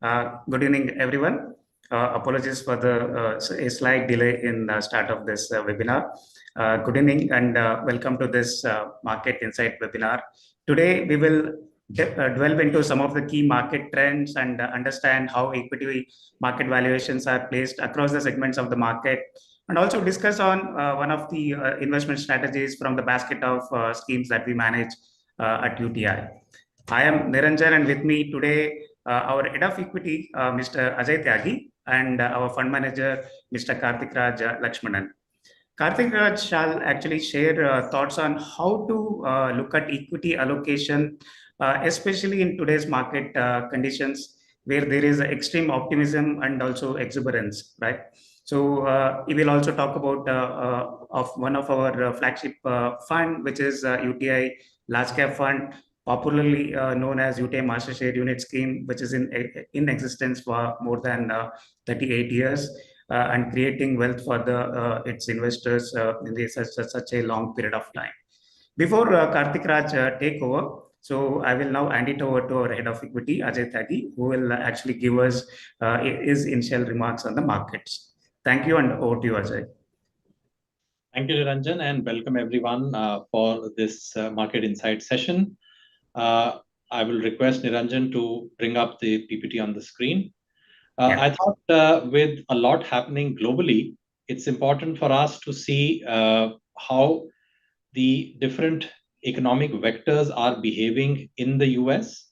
Good evening, everyone. Apologies for the a slight delay in the start of this webinar. Good evening and welcome to this Market Insight webinar. Today, we will delve into some of the key market trends and understand how equity market valuations are placed across the segments of the market, and also discuss on one of the investment strategies from the basket of schemes that we manage at UTI. I am Niranjan, and with me today our head of equity, Mr. Ajay Tyagi, and our fund manager, Mr. Karthik Raj Lakshmanan. Karthik Raj shall actually share thoughts on how to look at equity allocation, especially in today's market conditions where there is extreme optimism and also exuberance, right? So we will also talk about of one of our flagship fund, which is UTI Large Cap Fund, popularly known as UTI Master Share Unit Scheme, which is in existence for more than 38 years and creating wealth for its investors in such a long period of time. Before Karthik Raj take over, so I will now hand it over to our head of equity, Ajay Tyagi, who will actually give us his initial remarks on the markets. Thank you, and over to you, Ajay. Thank you, Niranjan, and welcome everyone for this Market Insight session. I will request Niranjan to bring up the PPT on the screen. I thought with a lot happening globally, it's important for us to see how the different economic vectors are behaving in the US.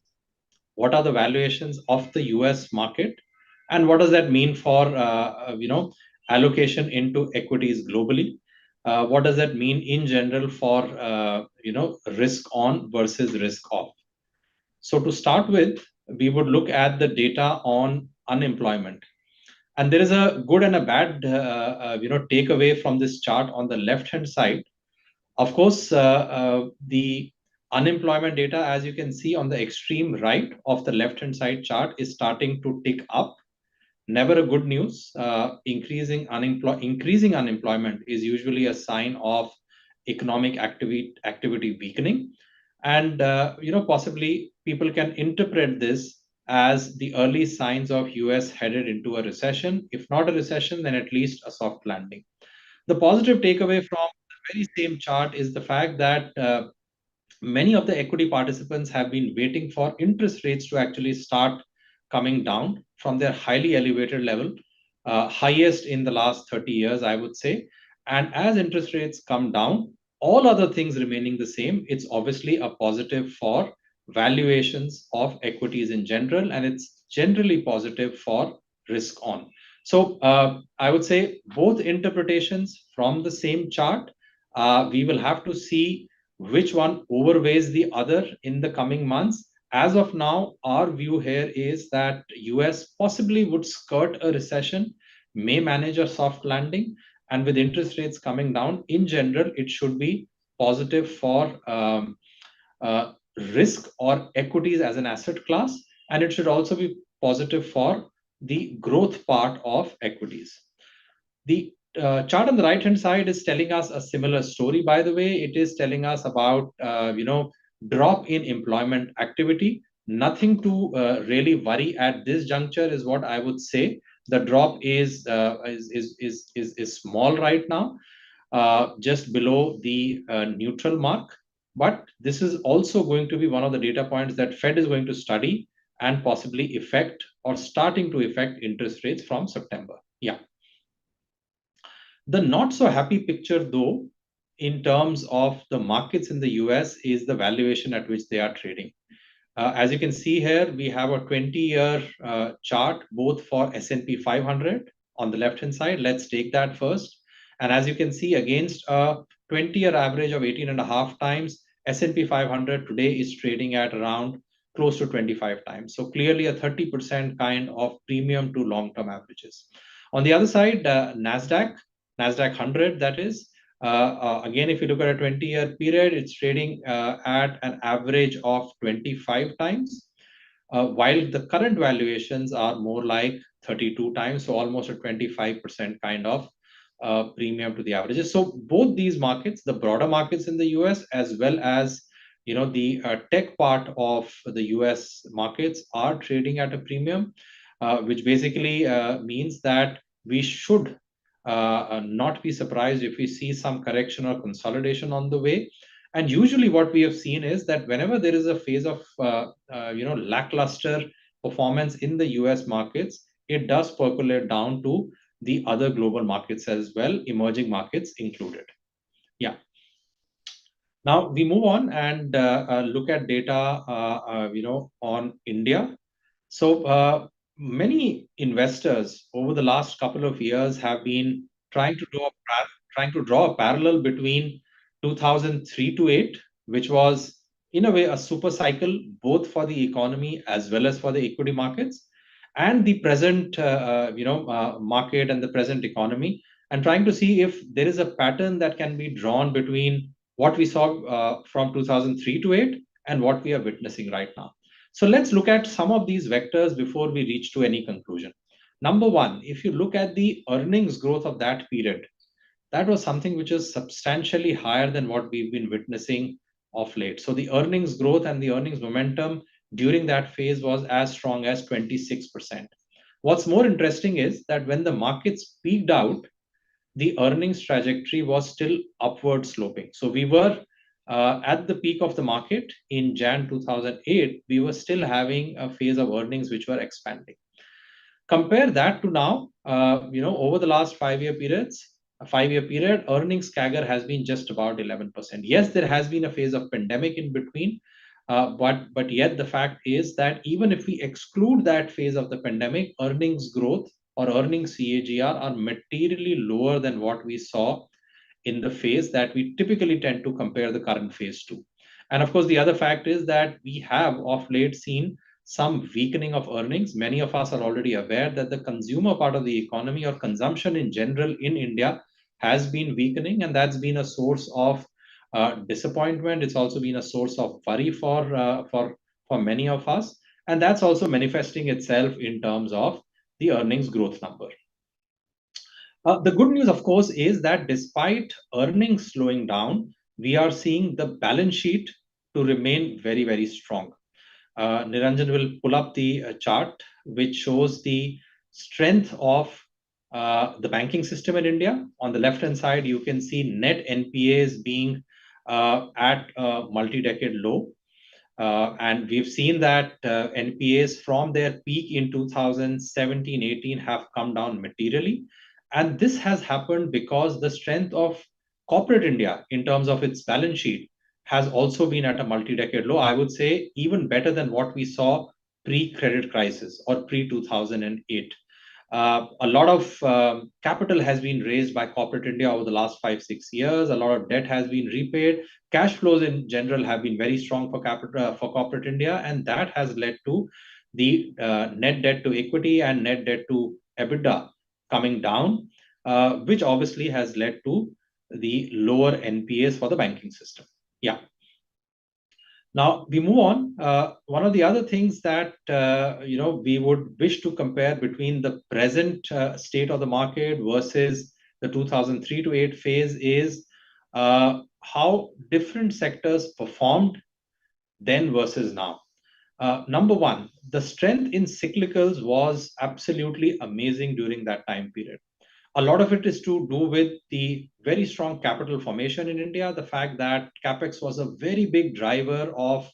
What are the valuations of the US market, and what does that mean for allocation into equities globally? What does that mean in general for risk on versus risk off? So to start with, we would look at the data on unemployment, and there is a good and a bad takeaway from this chart on the left hand side. Of course, the unemployment data, as you can see on the extreme right of the left hand side chart, is starting to tick up. Never a good news. Increasing unemployment is usually a sign of economic activity weakening, and possibly people can interpret this as the early signs of US headed into a recession. If not a recession, then at least a soft landing. The positive takeaway from the very same chart is the fact that many of the equity participants have been waiting for interest rates to actually start coming down from their highly elevated level, highest in the last 30 years, I would say. And as interest rates come down, all other things remaining the same, it's obviously a positive for valuations of equities in general, and it's generally positive for risk on. So I would say both interpretations from the same chart. We will have to see which one overweighs the other in the coming months. As of now, our view here is that US possibly would skirt a recession, may manage a soft landing, and with interest rates coming down, in general, it should be positive for risk or equities as an asset class, and it should also be positive for the growth part of equities. The chart on the right hand side is telling us a similar story, by the way. It is telling us about drop in employment activity. Nothing to really worry at this juncture is what I would say. The drop is small right now, just below the neutral mark. But this is also going to be one of the data points that Fed is going to study and possibly affect or starting to affect interest rates from September. Yeah. The not so happy picture, though, in terms of the markets in the US is the valuation at which they are trading. As you can see here, we have a 20-year chart, both for S&P 500 on the left-hand side. Let's take that first. And as you can see, against a 20-year average of 18.5 times, S&P 500 today is trading at around close to 25 times. So clearly a 30% kind of premium to long-term averages. On the other side, NASDAQ 100, that is, again, if you look at a 20-year period, it's trading at an average of 25 times, while the current valuations are more like 32 times, so almost a 25% kind of premium to the averages. So both these markets, the broader markets in the US as well as the tech part of the US markets are trading at a premium, which basically means that we should not be surprised if we see some correction or consolidation on the way. And usually what we have seen is that whenever there is a phase of lackluster performance in the US markets, it does percolate down to the other global markets as well, emerging markets included. Yeah. Now we move on and look at data, on India. So many investors over the last couple of years have been trying to draw a parallel between 2003 to 8, which was in a way a super cycle both for the economy as well as for the equity markets, and the present market and the present economy, and trying to see if there is a pattern that can be drawn between what we saw from 2003 to 8 and what we are witnessing right now. So let's look at some of these vectors before we reach to any conclusion. Number one, if you look at the earnings growth of that period, that was something which is substantially higher than what we've been witnessing of late. So the earnings growth and the earnings momentum during that phase was as strong as 26%. What's more interesting is that when the markets peaked out, the earnings trajectory was still upward sloping. So we were at the peak of the market in Jan 2008, we were still having a phase of earnings which were expanding. Compare that to now, over the last 5-year periods, a 5-year period, earnings CAGR has been just about 11%. Yes, there has been a phase of pandemic in between, but yet the fact is that even if we exclude that phase of the pandemic, earnings growth or earnings CAGR are materially lower than what we saw in the phase that we typically tend to compare the current phase to. And of course, the other fact is that we have of late seen some weakening of earnings. Many of us are already aware that the consumer part of the economy or consumption in general in India has been weakening, and that's been a source of disappointment. It's also been a source of worry for many of us, and that's also manifesting itself in terms of the earnings growth number. The good news, of course, is that despite earnings slowing down, we are seeing the balance sheet to remain very, very strong. Niranjan will pull up the chart which shows the strength of the banking system in India. On the left-hand side, you can see net NPAs being at a multi-decade low. And we've seen that NPAs from their peak in 2017-18 have come down materially. And this has happened because the strength of corporate India in terms of its balance sheet has also been at a multi-decade low. I would say even better than what we saw pre-credit crisis or pre-2008. A lot of capital has been raised by corporate India over the last 5-6 years. A lot of debt has been repaid. Cash flows in general have been very strong for corporate India, and that has led to the net debt to equity and net debt to EBITDA coming down, which obviously has led to the lower NPAs for the banking system. Yeah. Now we move on. One of the other things that we would wish to compare between the present state of the market versus the 2003 to 8 phase is how different sectors performed then versus now. Number one, the strength in cyclicals was absolutely amazing during that time period. A lot of it is to do with the very strong capital formation in India, the fact that capex was a very big driver of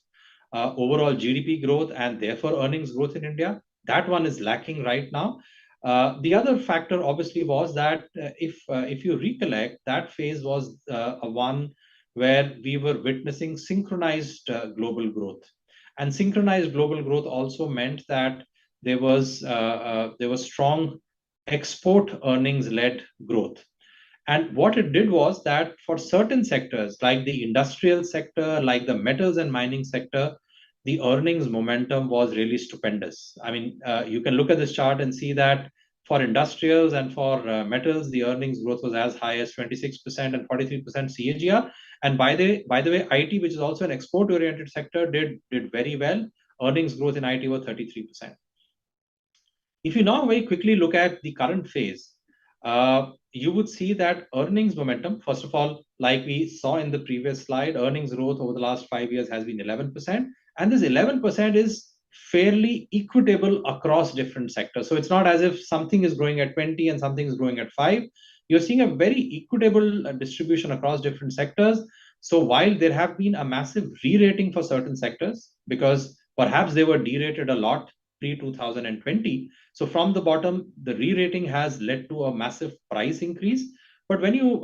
overall GDP growth and therefore earnings growth in India. That one is lacking right now. The other factor obviously was that if you recollect, that phase was a one where we were witnessing synchronized global growth. And synchronized global growth also meant that there was strong export earnings led growth. And what it did was that for certain sectors like the industrial sector, like the metals and mining sector, the earnings momentum was really stupendous. I mean, you can look at this chart and see that for industrials and for metals, the earnings growth was as high as 26% and 43% CAGR. And by the way, IT, which is also an export-oriented sector, did very well. Earnings growth in IT were 33%. If you now very quickly look at the current phase, you would see that earnings momentum, first of all, like we saw in the previous slide, earnings growth over the last 5 years has been 11%. And this 11% is fairly equitable across different sectors. So it's not as if something is growing at 20 and something is growing at 5. You're seeing a very equitable distribution across different sectors. So while there have been a massive re-rating for certain sectors, because perhaps they were derated a lot pre-2020, so from the bottom, the re-rating has led to a massive price increase. But when you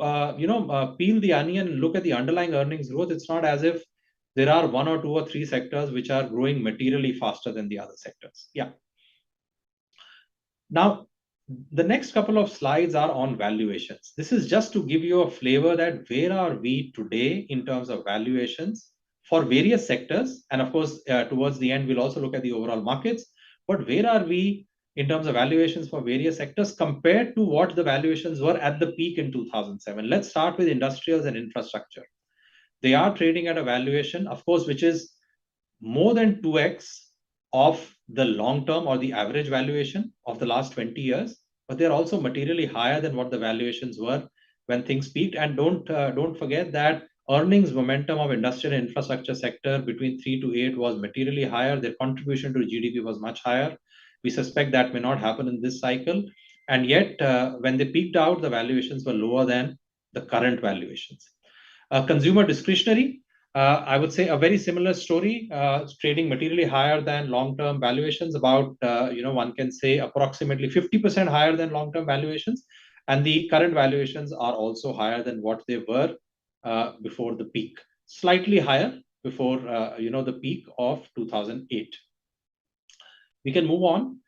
peel the onion and look at the underlying earnings growth, it's not as if there are one or two or three sectors which are growing materially faster than the other sectors. Yeah. Now, the next couple of slides are on valuations. This is just to give you a flavor that where are we today in terms of valuations for various sectors. And of course, towards the end, we'll also look at the overall markets. But where are we in terms of valuations for various sectors compared to what the valuations were at the peak in 2007? Let's start with industrials and infrastructure. They are trading at a valuation, of course, which is more than 2x of the long term or the average valuation of the last 20 years, but they're also materially higher than what the valuations were when things peaked. And don't forget that earnings momentum of industrial and infrastructure sector between 3 to 8 was materially higher. Their contribution to GDP was much higher. We suspect that may not happen in this cycle. And yet, when they peaked out, the valuations were lower than the current valuations. Consumer discretionary, I would say a very similar story, trading materially higher than long-term valuations, about, one can say approximately 50% higher than long-term valuations. And the current valuations are also higher than what they were before the peak, slightly higher before, the peak of 2008. We can move on.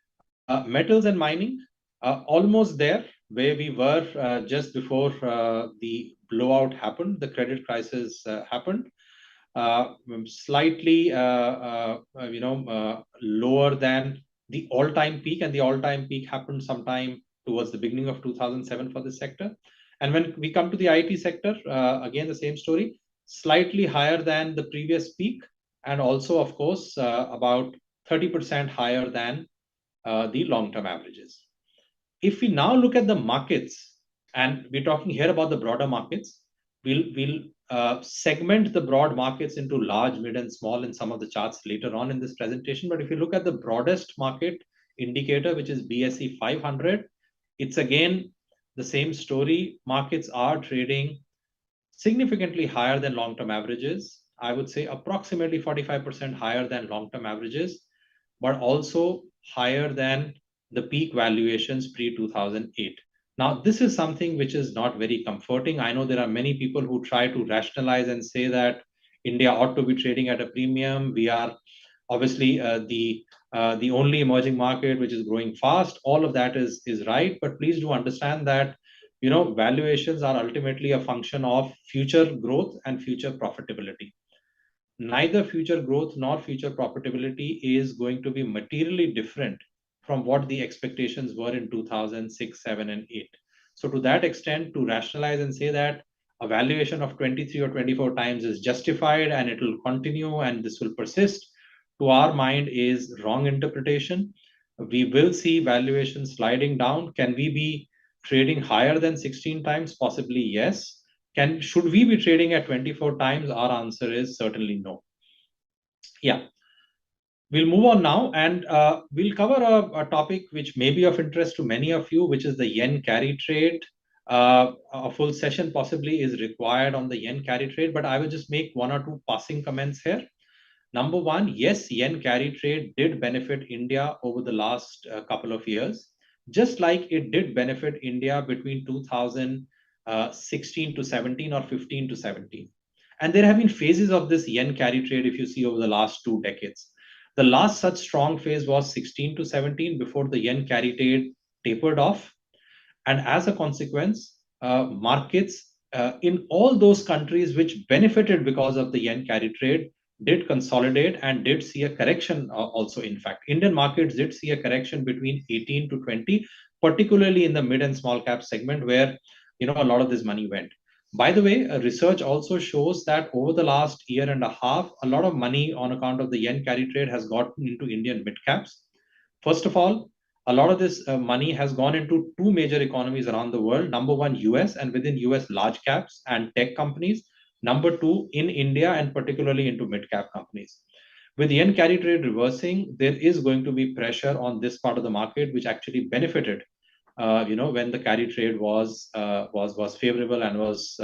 Metals and mining, almost there where we were just before the blowout happened, the credit crisis happened. Slightly lower than the all-time peak, and the all-time peak happened sometime towards the beginning of 2007 for this sector. And when we come to the IT sector, again the same story, slightly higher than the previous peak, and also of course about 30% higher than the long-term averages. If we now look at the markets, and we're talking here about the broader markets, we'll segment the broad markets into large, mid, and small in some of the charts later on in this presentation. But if you look at the broadest market indicator, which is BSE 500, it's again the same story. Markets are trading significantly higher than long-term averages. I would say approximately 45% higher than long-term averages, but also higher than the peak valuations pre-2008. Now, this is something which is not very comforting. I know there are many people who try to rationalize and say that India ought to be trading at a premium. We are obviously the only emerging market which is growing fast. All of that is right, but please do understand that valuations are ultimately a function of future growth and future profitability. Neither future growth nor future profitability is going to be materially different from what the expectations were in 2006, 7, and 8. So to that extent, to rationalize and say that a valuation of 23 or 24 times is justified and it will continue and this will persist, to our mind is wrong interpretation. We will see valuation sliding down. Can we be trading higher than 16 times? Possibly, yes. Should we be trading at 24 times? Our answer is certainly no. Yeah. We'll move on now, and we'll cover a topic which may be of interest to many of you, which is the yen carry trade. A full session possibly is required on the yen carry trade, but I will just make one or two passing comments here. Number one, yes, yen carry trade did benefit India over the last couple of years, just like it did benefit India between 2016 to 17 or 15 to 17. And there have been phases of this yen carry trade, if you see, over the last 2 decades. The last such strong phase was 16 to 17 before the yen carry trade tapered off. And as a consequence, markets in all those countries which benefited because of the yen carry trade did consolidate and did see a correction also. In fact, Indian markets did see a correction between 18 to 20, particularly in the mid and small cap segment where a lot of this money went. By the way, research also shows that over the last year and a half, a lot of money on account of the yen carry trade has gotten into Indian mid caps. First of all, a lot of this money has gone into two major economies around the world. Number one, US, and within US, large caps and tech companies. Number two, in India, and particularly into mid-cap companies. With the yen carry trade reversing, there is going to be pressure on this part of the market, which actually benefited, when the carry trade was favorable and was,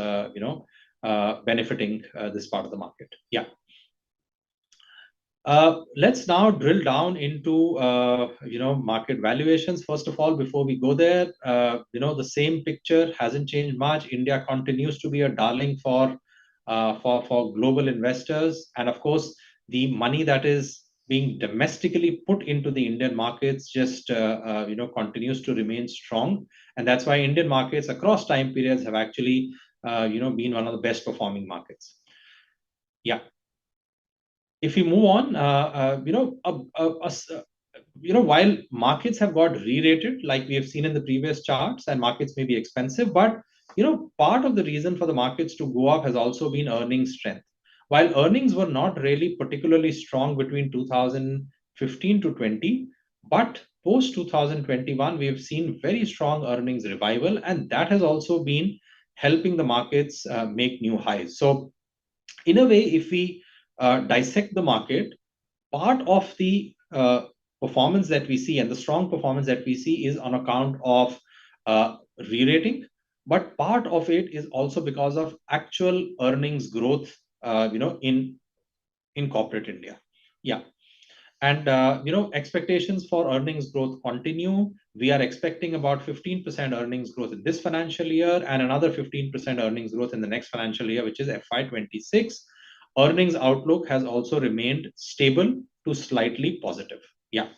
benefiting this part of the market. Yeah. Let's now drill down into market valuations. First of all, before we go there, the same picture hasn't changed much. India continues to be a darling for global investors, and of course, the money that is being domestically put into the Indian markets just continues to remain strong, and that's why Indian markets across time periods have actually been one of the best performing markets. Yeah. If we move on, while markets have got re-rated, like we have seen in the previous charts, and markets may be expensive, but part of the reason for the markets to go up has also been earnings strength. While earnings were not really particularly strong between 2015 to 20, but post 2021, we have seen very strong earnings revival, and that has also been helping the markets make new highs. So, in a way, if we dissect the market, part of the performance that we see and the strong performance that we see is on account of re-rating, but part of it is also because of actual earnings growth, in corporate India. Yeah. And expectations for earnings growth continue. We are expecting about 15% earnings growth in this financial year and another 15% earnings growth in the next financial year, which is FY26. Earnings outlook has also remained stable to slightly positive. Yeah.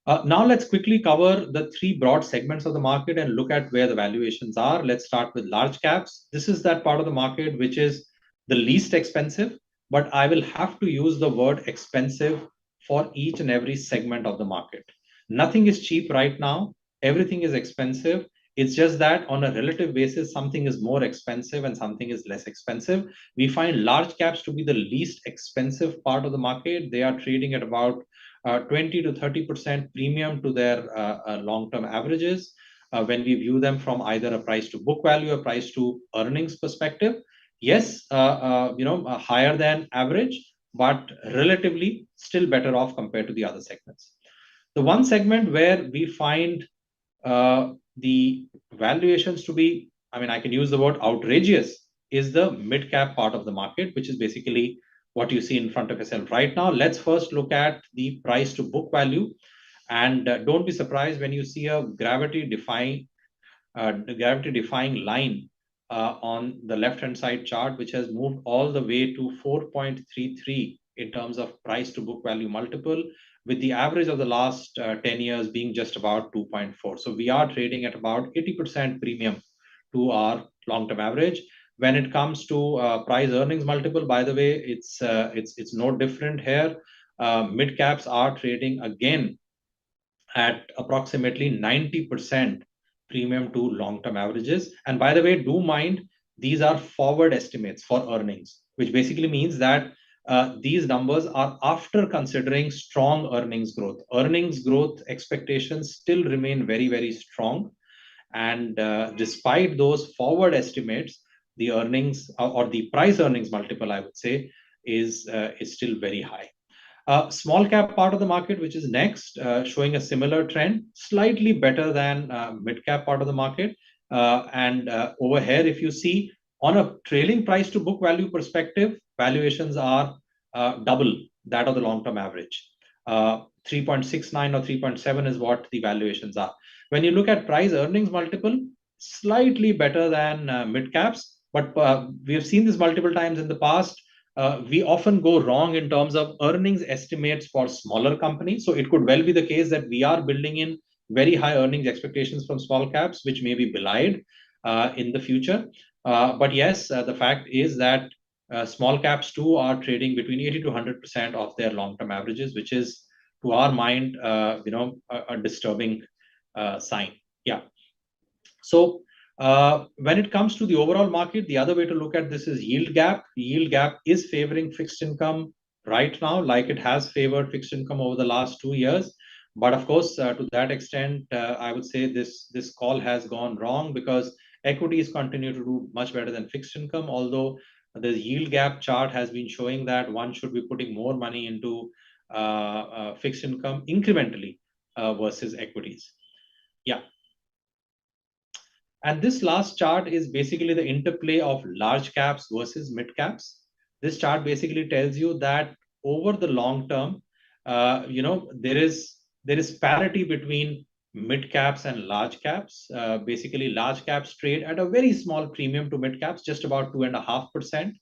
Now let's quickly cover the three broad segments of the market and look at where the valuations are. Let's start with large caps. This is that part of the market which is the least expensive, but I will have to use the word expensive for each and every segment of the market. Nothing is cheap right now. Everything is expensive. It's just that on a relative basis, something is more expensive and something is less expensive. We find large caps to be the least expensive part of the market. They are trading at about 20 to 30% premium to their long-term averages when we view them from either a price to book value or price to earnings perspective. Yes, higher than average, but relatively still better off compared to the other segments. The one segment where we find the valuations to be, I can use the word outrageous, is the mid-cap part of the market, which is basically what you see in front of yourself right now. Let's first look at the price to book value. And don't be surprised when you see a gravity-defying line on the left-hand side chart, which has moved all the way to 4.33 in terms of price to book value multiple, with the average of the last 10 years being just about 2.4. So we are trading at about 80% premium to our long-term average. When it comes to price earnings multiple, by the way, it's no different here. Mid caps are trading again at approximately 90% premium to long-term averages. And by the way, do mind, these are forward estimates for earnings, which basically means that these numbers are after considering strong earnings growth. Earnings growth expectations still remain very, very strong. And despite those forward estimates, the earnings or the price earnings multiple, I would say, is still very high. Small cap part of the market, which is next, showing a similar trend, slightly better than mid cap part of the market. And over here, if you see, on a trailing price to book value perspective, valuations are double that of the long-term average. 3.69 or 3.7 is what the valuations are. When you look at price earnings multiple, slightly better than mid caps, but we have seen this multiple times in the past. We often go wrong in terms of earnings estimates for smaller companies. So it could well be the case that we are building in very high earnings expectations from small caps, which may be belied in the future. But yes, the fact is that small caps too are trading between 80 to 100% of their long-term averages, which is, to our mind, a disturbing sign. Yeah. So when it comes to the overall market, the other way to look at this is yield gap. Yield gap is favoring fixed income right now, like it has favored fixed income over the last 2 years. But of course, to that extent, I would say this call has gone wrong, because equities continue to do much better than fixed income, although the yield gap chart has been showing that one should be putting more money into fixed income incrementally versus equities. Yeah. And this last chart is basically the interplay of large caps versus mid caps. This chart basically tells you that over the long term, there is parity between mid caps and large caps. Basically, large caps trade at a very small premium to mid caps, just about 2.5%.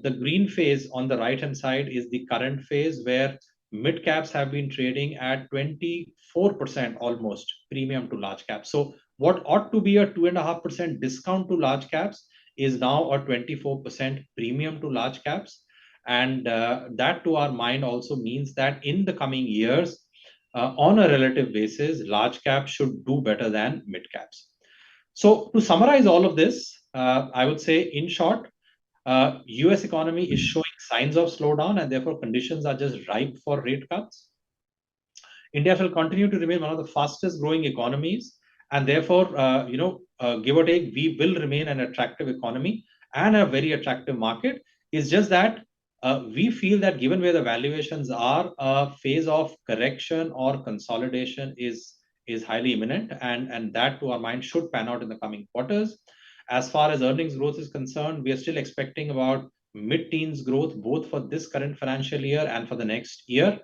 The green phase on the right-hand side is the current phase, where mid caps have been trading at 24% almost premium to large caps. So what ought to be a 2.5% discount to large caps is now a 24% premium to large caps. And that, to our mind, also means that in the coming years, on a relative basis, large caps should do better than mid caps. So to summarize all of this, I would say, in short, US economy is showing signs of slowdown, and therefore conditions are just ripe for rate cuts. India shall continue to remain one of the fastest growing economies, and therefore, give or take, we will remain an attractive economy and a very attractive market. It's just that we feel that given where the valuations are, a phase of correction or consolidation is highly imminent, and that, to our mind, should pan out in the coming quarters. As far as earnings growth is concerned, we are still expecting about mid-teens growth, both for this current financial year and for the next year.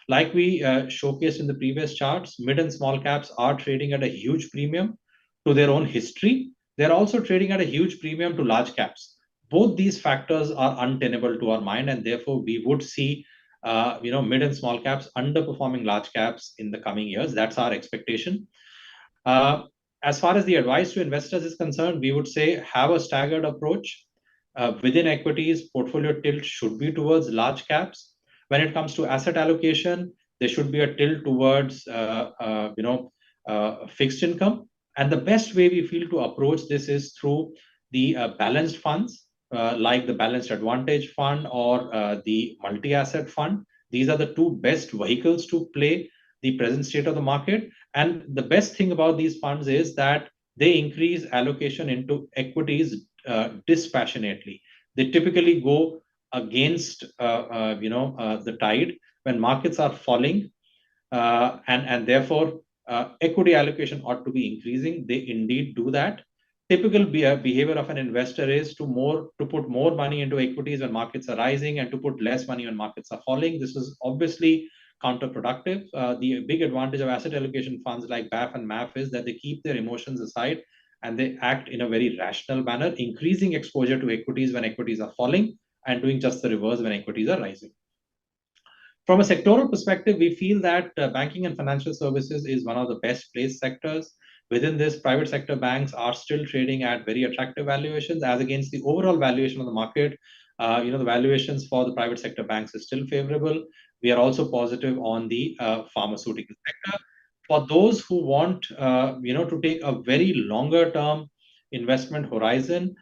Like we showcased in the previous charts, mid and small caps are trading at a huge premium to their own history. They're also trading at a huge premium to large caps. Both these factors are untenable to our mind, and therefore we would see mid and small caps underperforming large caps in the coming years. That's our expectation. As far as the advice to investors is concerned, we would say have a staggered approach. Within equities, portfolio tilt should be towards large caps. When it comes to asset allocation, there should be a tilt towards fixed income. And the best way we feel to approach this is through the balanced funds, like the Balanced Advantage Fund or the Multi-Asset Fund. These are the two best vehicles to play the present state of the market. And the best thing about these funds is that they increase allocation into equities dispassionately. They typically go against the tide when markets are falling, and therefore equity allocation ought to be increasing. They indeed do that. Typical behavior of an investor is to put more money into equities when markets are rising and to put less money when markets are falling. This is obviously counterproductive. The big advantage of asset allocation funds like BAF and MAF is that they keep their emotions aside and they act in a very rational manner, increasing exposure to equities when equities are falling and doing just the reverse when equities are rising. From a sectoral perspective, we feel that banking and financial services is one of the best placed sectors. Within this, private sector banks are still trading at very attractive valuations as against the overall valuation of the market. The valuations for the private sector banks is still favorable. We are also positive on the pharmaceutical sector. For those who want, to take a very longer term investment horizon,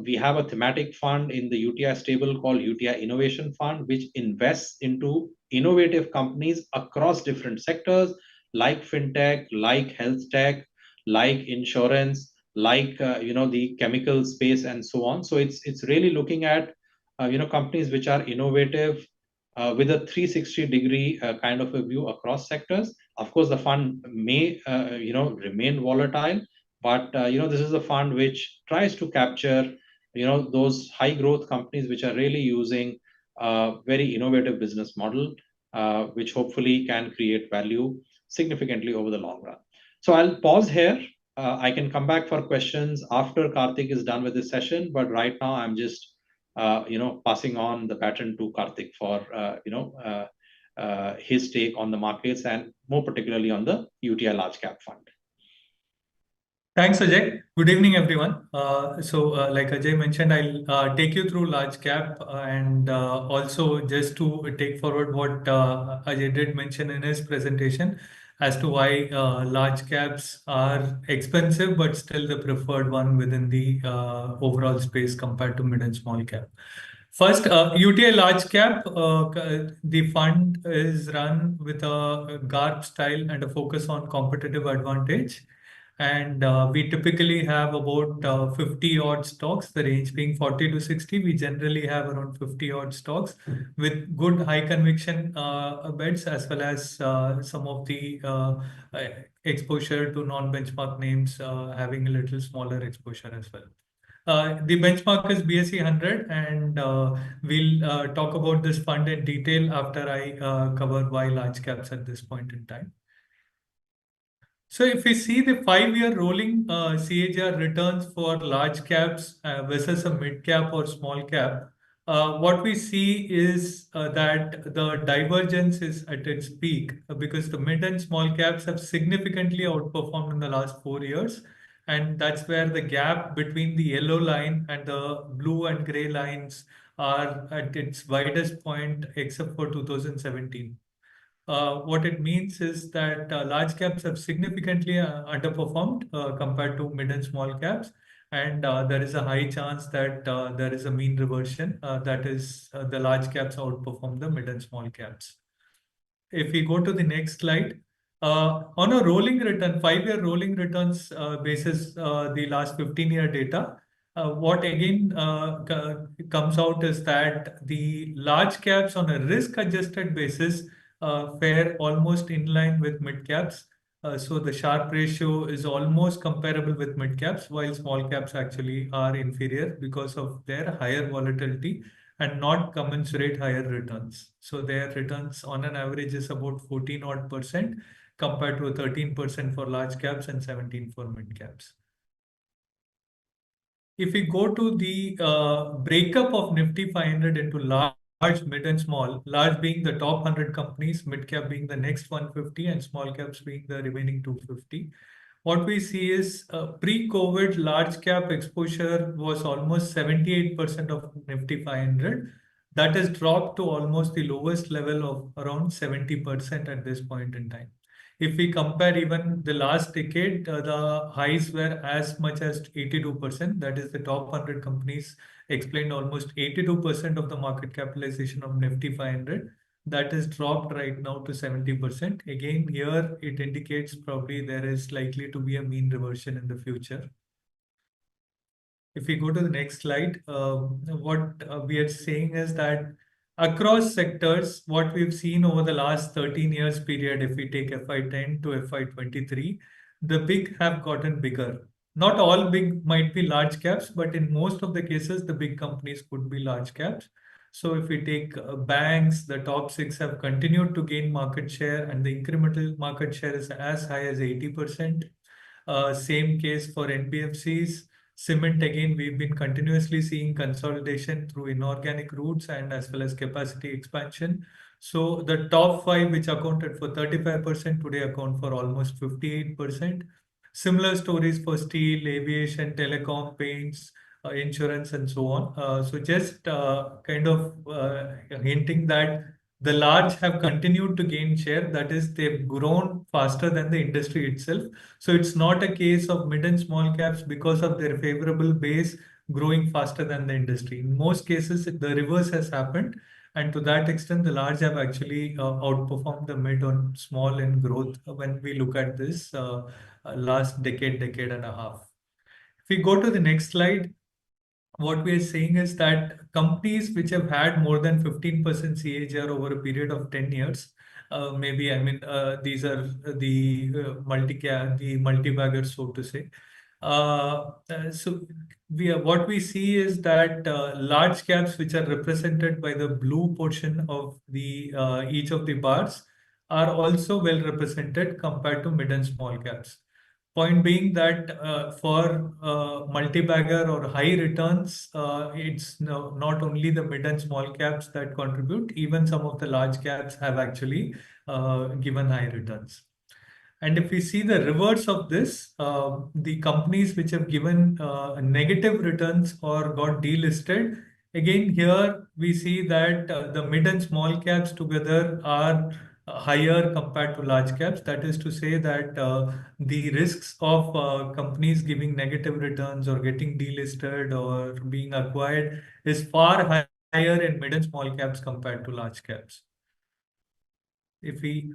we have a thematic fund in the UTI stable called UTI Innovation Fund, which invests into innovative companies across different sectors like fintech, like health tech, like insurance, like the chemical space, and so on. So it's really looking at companies which are innovative with a 360-degree kind of a view across sectors. Of course, the fund may remain volatile, but this is a fund which tries to capture those high growth companies which are really using a very innovative business model, which hopefully can create value significantly over the long run. So I'll pause here. I can come back for questions after Karthik is done with this session, but right now I'm just passing on the baton to Karthik for his take on the markets and more particularly on the UTI Large Cap Fund. Thanks, Ajay. Good evening, everyone. Like Ajay mentioned, I'll take you through large cap and also just to take forward what Ajay did mention in his presentation as to why large caps are expensive, but still the preferred one within the overall space compared to mid and small cap. First, UTI Large Cap, the fund is run with a GARP style and a focus on competitive advantage. And we typically have about 50 odd stocks, the range being 40 to 60. We generally have around 50 odd stocks with good high conviction bets, as well as some of the exposure to non-benchmark names having a little smaller exposure as well. The benchmark is BSE 100, and we'll talk about this fund in detail after I cover why large caps at this point in time. So if we see the 5-year rolling CAGR returns for large caps versus a mid cap or small cap, what we see is that the divergence is at its peak because the mid and small caps have significantly outperformed in the last 4 years. And that's where the gap between the yellow line and the blue and gray lines are at its widest point, except for 2017. What it means is that large caps have significantly underperformed compared to mid and small caps. And there is a high chance that there is a mean reversion, that is, the large caps outperform the mid and small caps. If we go to the next slide, on a rolling return, 5-year rolling returns basis, the last 15-year data, what again comes out is that the large caps on a risk-adjusted basis fare almost in line with mid caps. So the Sharpe ratio is almost comparable with mid caps, while small caps actually are inferior because of their higher volatility and not commensurate higher returns. So their returns on an average is about 14 odd percent compared to 13% for large caps and 17 for mid caps. If we go to the breakup of Nifty 500 into large, mid and small, large being the top 100 companies, mid cap being the next 150 and small caps being the remaining 250. What we see is pre-COVID large cap exposure was almost 78% of Nifty 500. That has dropped to almost the lowest level of around 70% at this point in time. If we compare even the last decade, the highs were as much as 82%. That is, the top 100 companies explained almost 82% of the market capitalization of Nifty 500. That is dropped right now to 70%. Again, here it indicates probably there is likely to be a mean reversion in the future. If we go to the next slide, what we are saying is that across sectors, what we've seen over the last 13 years period, if we take FY10 to FY23, the big have gotten bigger. Not all big might be large caps, but in most of the cases, the big companies could be large caps. So if we take banks, the top 6 have continued to gain market share, and the incremental market share is as high as 80%. Same case for NBFCs. Cement, again, we've been continuously seeing consolidation through inorganic routes and as well as capacity expansion. So the top 5, which accounted for 35%, today account for almost 58%. Similar stories for steel, aviation, telecom, paints, insurance, and so on. So just kind of hinting that the large have continued to gain share. That is, they've grown faster than the industry itself. So it's not a case of mid and small caps because of their favorable base growing faster than the industry. In most cases, the reverse has happened. And to that extent, the large have actually outperformed the mid on small in growth when we look at this last decade and a half. If we go to the next slide, what we are saying is that companies which have had more than 15% CAGR over a period of 10 years, maybe, I mean, these are the multi-baggers, so to say. So what we see is that large caps, which are represented by the blue portion of the each of the bars, are also well represented compared to mid and small caps. Point being that for multi-bagger or high returns, it's not only the mid and small caps that contribute, even some of the large caps have actually given high returns. And if we see the reverse of this, the companies which have given negative returns or got delisted, again, here we see that the mid and small caps together are higher compared to large caps. That is to say that the risks of companies giving negative returns or getting delisted or being acquired is far higher higher in mid and small caps compared to large caps. If we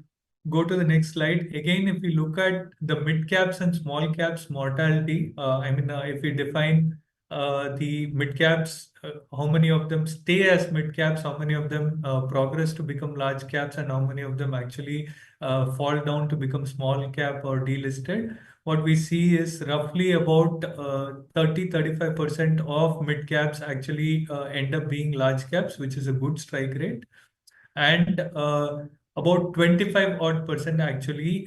go to the next slide, again, if we look at the mid caps and small caps mortality, if we define the mid caps, how many of them stay as mid caps, how many of them progress to become large caps, and how many of them actually fall down to become small cap or delisted, what we see is roughly about 30-35% of mid caps actually end up being large caps, which is a good strike rate. And about 25 odd percent actually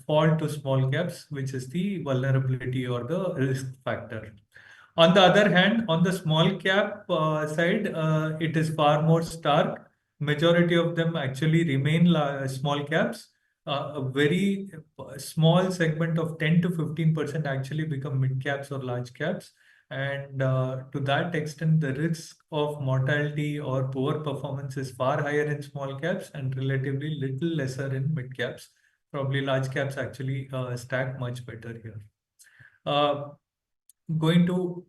fall to small caps, which is the vulnerability or the risk factor. On the other hand, on the small cap side, it is far more stark. Majority of them actually remain small caps. A very small segment of 10 to 15% actually become mid caps or large caps. And to that extent, the risk of mortality or poor performance is far higher in small caps and relatively little lesser in mid caps. Probably large caps actually stack much better here. Going to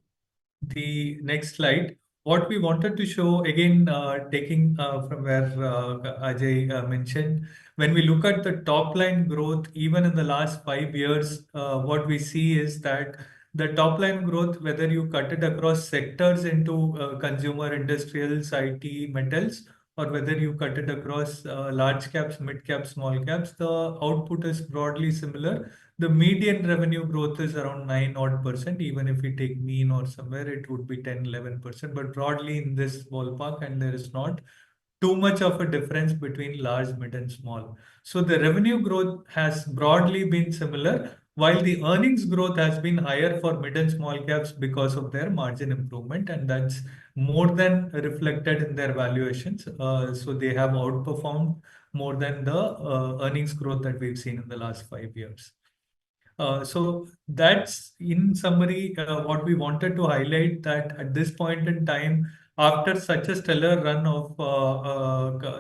the next slide, what we wanted to show again, taking from where Ajay mentioned, when we look at the top line growth, even in the last 5 years, what we see is that the top line growth, whether you cut it across sectors into consumer, industrials, IT, metals, or whether you cut it across large caps, mid caps, small caps, the output is broadly similar. The median revenue growth is around 9 odd percent. Even if we take mean or somewhere, it would be 10-11%, but broadly in this ballpark, and there is not too much of a difference between large, mid, and small. So the revenue growth has broadly been similar, while the earnings growth has been higher for mid and small caps because of their margin improvement, and that's more than reflected in their valuations. So they have outperformed more than the earnings growth that we've seen in the last 5 years. So that's in summary what we wanted to highlight, that at this point in time, after such a stellar run of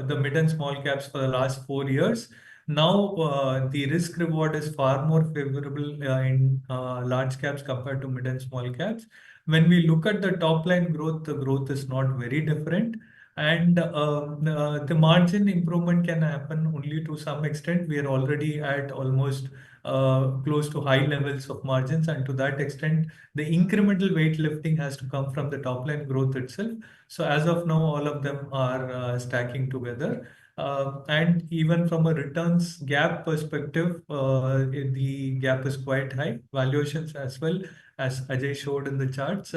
the mid and small caps for the last 4 years, now the risk reward is far more favorable in large caps compared to mid and small caps. When we look at the top line growth, the growth is not very different. And the margin improvement can happen only to some extent. We are already at almost close to high levels of margins, and to that extent, the incremental weightlifting has to come from the top line growth itself. So as of now, all of them are stacking together. And even from a returns gap perspective, the gap is quite high. Valuations as well, as Ajay showed in the charts,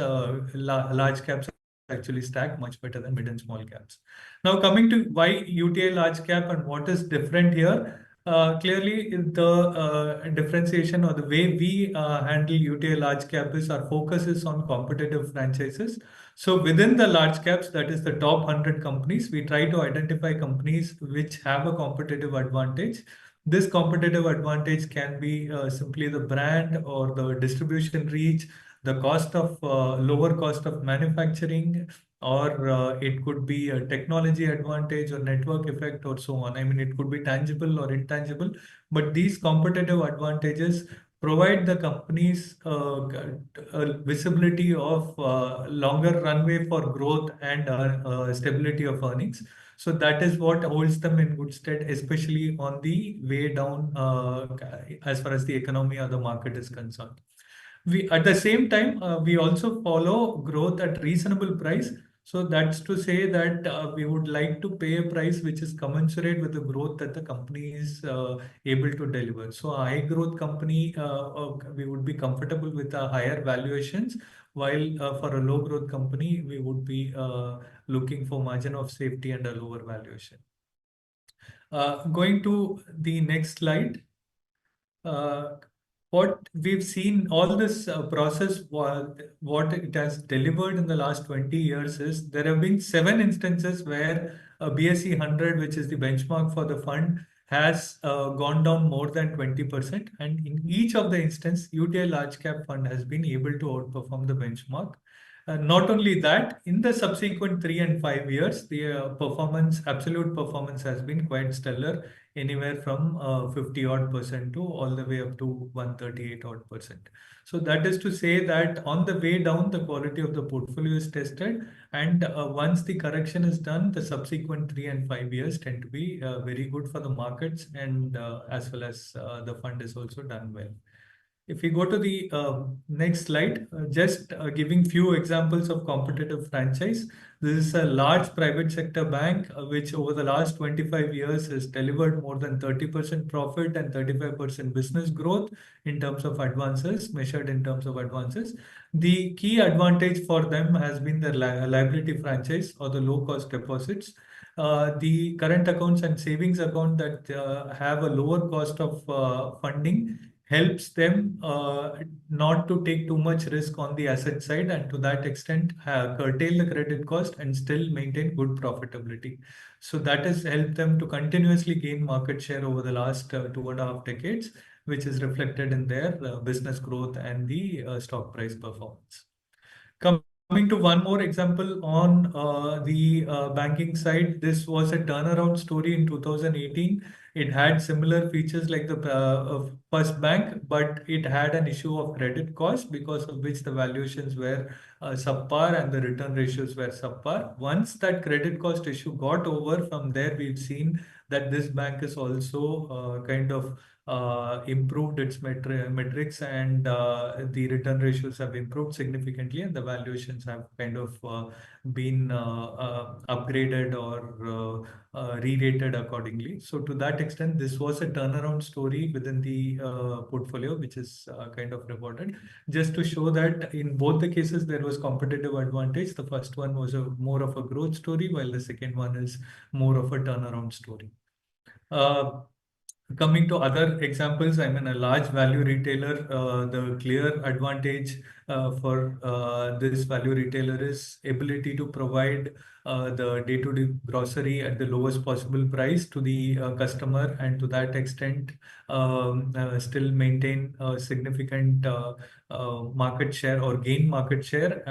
large caps actually stack much better than mid and small caps. Now coming to why UTI large cap and what is different here. Clearly, the differentiation or the way we handle UTI large cap is our focus is on competitive franchises. So within the large caps, that is the top 100 companies, we try to identify companies which have a competitive advantage. This competitive advantage can be simply the brand or the distribution reach, the cost of lower cost of manufacturing, or it could be a technology advantage or network effect or so on. I mean, it could be tangible or intangible, but these competitive advantages provide the companies a visibility of longer runway for growth and stability of earnings. So that is what holds them in good stead, especially on the way down as far as the economy or the market is concerned. We, at the same time, we also follow growth at reasonable price. So that's to say that we would like to pay a price which is commensurate with the growth that the company is able to deliver. So a high growth company, we would be comfortable with higher valuations, while for a low growth company, we would be looking for margin of safety and a lower valuation. Going to the next slide. What we've seen, all this process, what it has delivered in the last 20 years is there have been 7 instances where a BSE 100, which is the benchmark for the fund, has gone down more than 20%. And in each of the instances, UTI Large Cap Fund has been able to outperform the benchmark. Not only that, in the subsequent 3 and 5 years, the performance, absolute performance has been quite stellar. anywhere from 50% to all the way up to 138%. So that is to say that on the way down, the quality of the portfolio is tested, and once the correction is done, the subsequent 3 and 5 years tend to be very good for the markets, and as well as the fund is also done well. If we go to the next slide, just giving few examples of competitive franchise. This is a large private sector bank, which over the last 25 years has delivered more than 30% profit and 35% business growth in terms of advances, measured in terms of advances. The key advantage for them has been their liability franchise or the low cost deposits. The current accounts and savings account that have a lower cost of funding helps them not to take too much risk on the asset side, and to that extent curtail the credit cost and still maintain good profitability. So that has helped them to continuously gain market share over the last 2.5 decades, which is reflected in their business growth and the stock price performance. Coming to one more example on the banking side, this was a turnaround story in 2018. It had similar features like the first bank, but it had an issue of credit cost, because of which the valuations were subpar and the return ratios were subpar. Once that credit cost issue got over, from there we've seen that this bank is also kind of improved its metrics, and the return ratios have improved significantly, and the valuations have kind of been upgraded or re-rated accordingly. So to that extent, this was a turnaround story within the portfolio, which is kind of rewarded. Just to show that in both the cases there was competitive advantage. The first one was more of a growth story, while the second one is more of a turnaround story. Coming to other examples, I mean, a large value retailer, the clear advantage for this value retailer is ability to provide the day-to-day grocery at the lowest possible price to the customer, and to that extent still maintain a significant market share or gain market share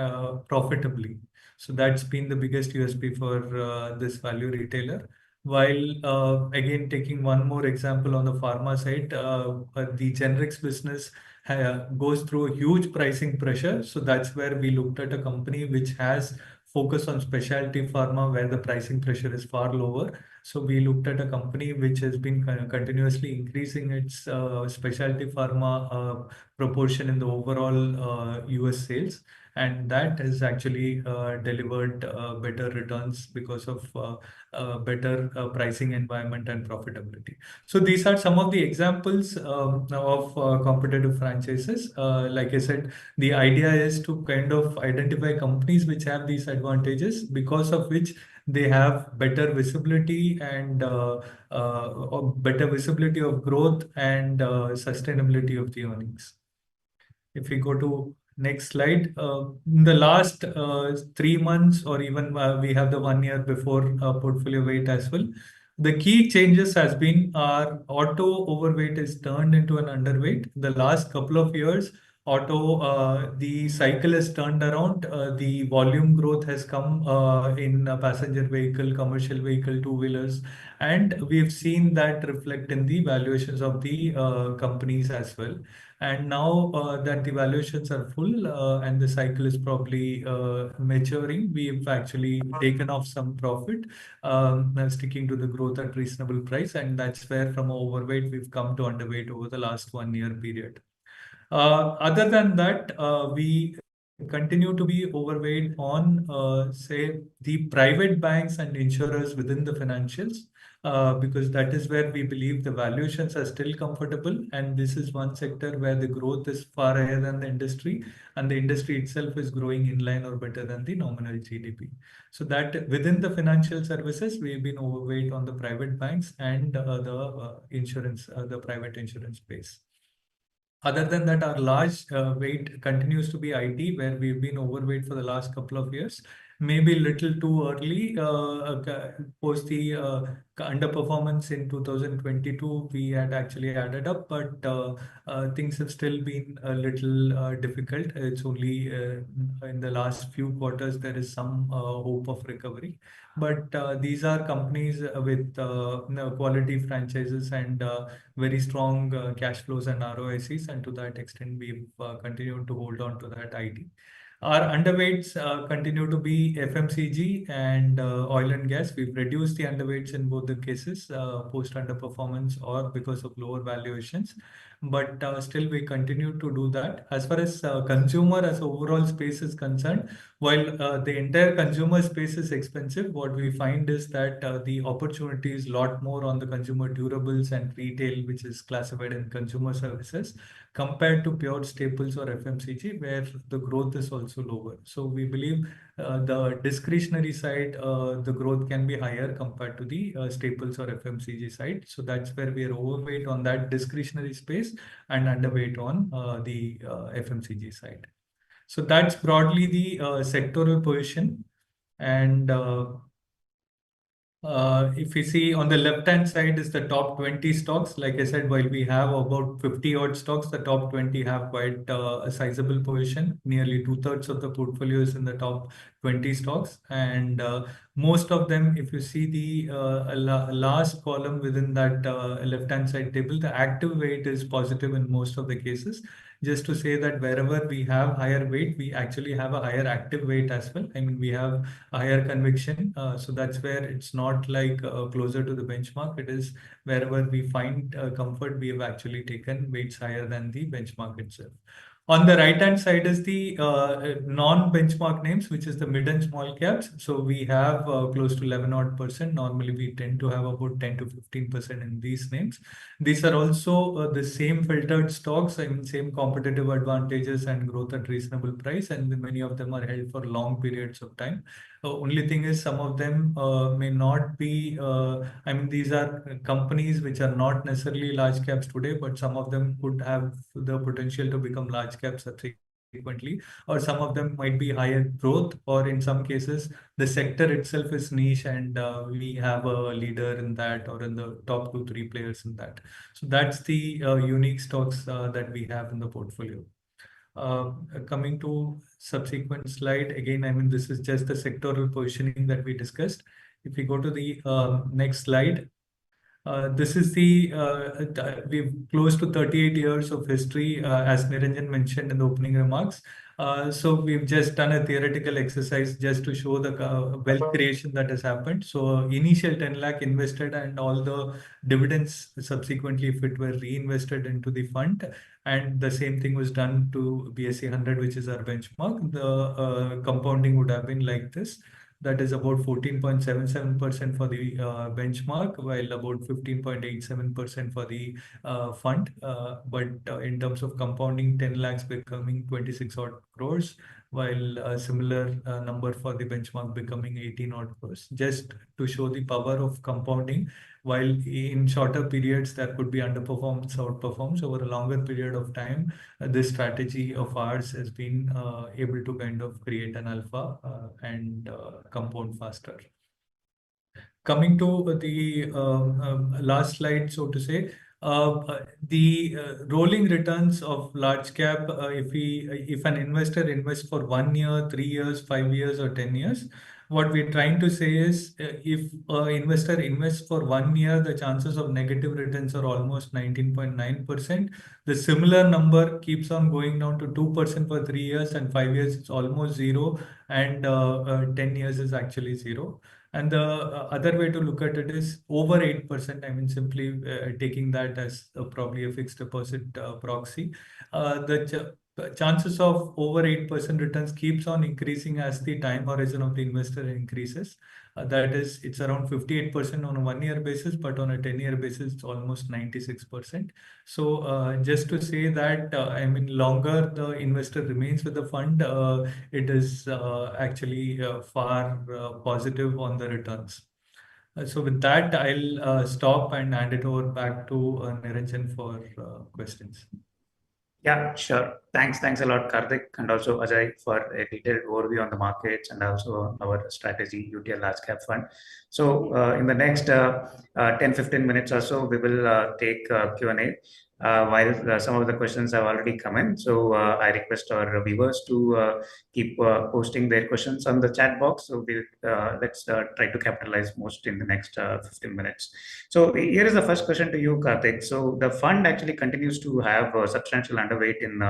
profitably. So that's been the biggest USP for this value retailer. While again, taking one more example on the pharma side, the generics business goes through a huge pricing pressure. So that's where we looked at a company which has focus on specialty pharma, where the pricing pressure is far lower. So we looked at a company which has been continuously increasing its specialty pharma proportion in the overall US sales. And that has actually delivered better returns because of better pricing environment and profitability. So these are some of the examples of competitive franchises. Like I said, the idea is to kind of identify companies which have these advantages, because of which they have better visibility and better visibility of growth and sustainability of the earnings. If we go to next slide, in the last 3 months, or even we have the 1 year before portfolio weight as well, the key changes has been our auto overweight is turned into an underweight. The last couple of years, auto, the cycle has turned around. The volume growth has come in passenger vehicle, commercial vehicle, two-wheelers, and we've seen that reflect in the valuations of the companies as well. And now that the valuations are full and the cycle is probably maturing, we've actually taken off some profit, sticking to the growth at reasonable price. And that's where from overweight, we've come to underweight over the last 1 year period. Other than that, we continue to be overweight on, say, the private banks and insurers within the financials, because that is where we believe the valuations are still comfortable. And this is one sector where the growth is far higher than the industry, and the industry itself is growing in line or better than the nominal GDP. So that within the financial services, we've been overweight on the private banks and the insurance, the private insurance space. Other than that, our large weight continues to be IT, where we've been overweight for the last couple of years. maybe a little too early. Post the underperformance in 2022, we had actually added up, but things have still been a little difficult. It's only in the last few quarters there is some hope of recovery. But these are companies with quality franchises and very strong cash flows and ROICs, and to that extent, we've continued to hold on to that IT. Our underweights continue to be FMCG and oil and gas. We've reduced the underweights in both the cases, post underperformance or because of lower valuations. But still, we continue to do that. As far as consumer as overall space is concerned, while the entire consumer space is expensive, what we find is that the opportunity is a lot more on the consumer durables and retail, which is classified in consumer services, compared to pure staples or FMCG, where the growth is also lower. So we believe the discretionary side, the growth can be higher compared to the staples or FMCG side. So that's where we are overweight on that discretionary space and underweight on the FMCG side. So that's broadly the sectoral position. And if you see on the left-hand side is the top 20 stocks. Like I said, while we have about 50 odd stocks, the top 20 have quite a sizable position. Nearly 2/3 of the portfolio is in the top 20 stocks. And most of them, if you see the last column within that left-hand side table, the active weight is positive in most of the cases. Just to say that wherever we have higher weight, we actually have a higher active weight as well. I mean, we have a higher conviction. So that's where it's not like closer to the benchmark. It is wherever we find comfort, we have actually taken weights higher than the benchmark itself. On the right-hand side is the non-benchmark names, which is the mid and small caps. So we have close to 11 odd percent. Normally, we tend to have about 10 to 15% in these names. These are also the same filtered stocks, I mean, same competitive advantages and growth at reasonable price. And many of them are held for long periods of time. Only thing is some of them may not be, I mean, these are companies which are not necessarily large caps today, but some of them could have the potential to become large caps subsequently, or some of them might be higher growth, or in some cases, the sector itself is niche and we have a leader in that or in the top 2, 3 players in that. So that's the unique stocks that we have in the portfolio. Coming to subsequent slide, again, I mean, this is just the sectoral positioning that we discussed. If we go to the next slide, this is the, we've close to 38 years of history, as Niranjan mentioned in the opening remarks. So we've just done a theoretical exercise just to show the wealth creation that has happened. So initial 10 lakh invested and all the dividends subsequently, if it were reinvested into the fund, and the same thing was done to BSE 100, which is our benchmark, the compounding would have been like this. That is about 14.77% for the benchmark, while about 15.87% for the fund. But in terms of compounding, 10 lakhs becoming 26 odd crores, while a similar number for the benchmark becoming 18 odd crores, just to show the power of compounding. While in shorter periods there could be underperformance, outperforms, over a longer period of time, this strategy of ours has been able to kind of create an alpha and compound faster. Coming to the last slide, so to say, the rolling returns of large cap, if an investor invests for 1 year, 3 years, 5 years, or 10 years, what we're trying to say is if an investor invests for 1 year, the chances of negative returns are almost 19.9%. The similar number keeps on going down to 2% for 3 years, and 5 years it's almost zero, and 10 years is actually zero. And the other way to look at it is over 8%. I mean, simply taking that as probably a fixed deposit proxy. The chances of over 8% returns keeps on increasing as the time horizon of the investor increases. That is, it's around 58% on a 1 year basis, but on a 10-year basis, it's almost 96%. So just to say that, I mean, longer the investor remains with the fund, it is actually far positive on the returns. So with that, I'll stop and hand it over back to Niranjan for questions. Yeah, sure. Thanks a lot, Karthik, and also Ajay for a detailed overview on the markets and also our strategy, UTI Large Cap Fund. So, in the next 10-15 minutes or so, we will take Q&A. While some of the questions have already come in, so I request our viewers to keep posting their questions on the chat box. So let's try to capitalize most in the next 15 minutes. So here is the first question to you, Karthik. So the fund actually continues to have a substantial underweight in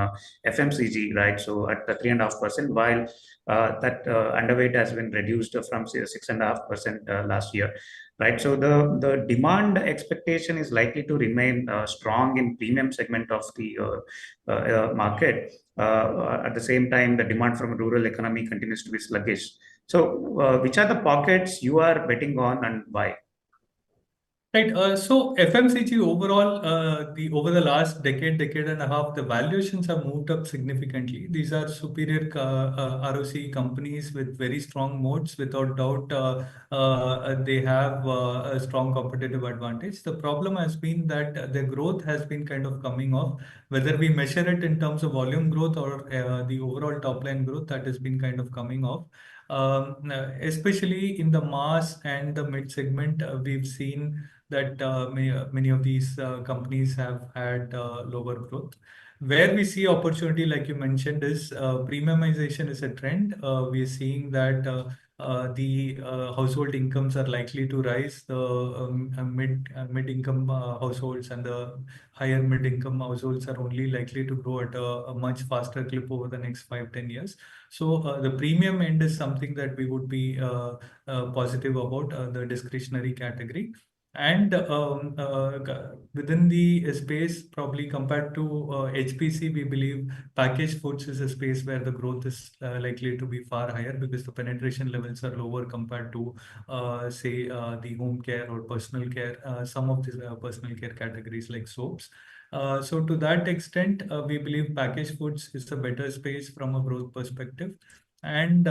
FMCG, right? So at the 3.5%, while that underweight has been reduced from say 6.5% last year, right? So the demand expectation is likely to remain strong in premium segment of the market. At the same time, the demand from rural economy continues to be sluggish. So, which are the pockets you are betting on and why? Right. So FMCG overall, over the last decade and a half, the valuations have moved up significantly. These are superior ROC companies with very strong moats. Without doubt, they have a strong competitive advantage. The problem has been that the growth has been kind of coming off. Whether we measure it in terms of volume growth or the overall top line growth, that has been kind of coming off. Especially in the mass and the mid segment, we've seen that many of these companies have had lower growth. Where we see opportunity, like you mentioned, is premiumization is a trend. We are seeing that the household incomes are likely to rise. The mid income households and the higher mid income households are only likely to grow at a much faster clip over the next 5-10 years. So the premium end is something that we would be positive about, the discretionary category. And within the space, probably compared to HPC, we believe packaged foods is a space where the growth is likely to be far higher because the penetration levels are lower compared to, say, the home care or personal care, some of these personal care categories like soaps. So to that extent, we believe packaged foods is a better space from a growth perspective. And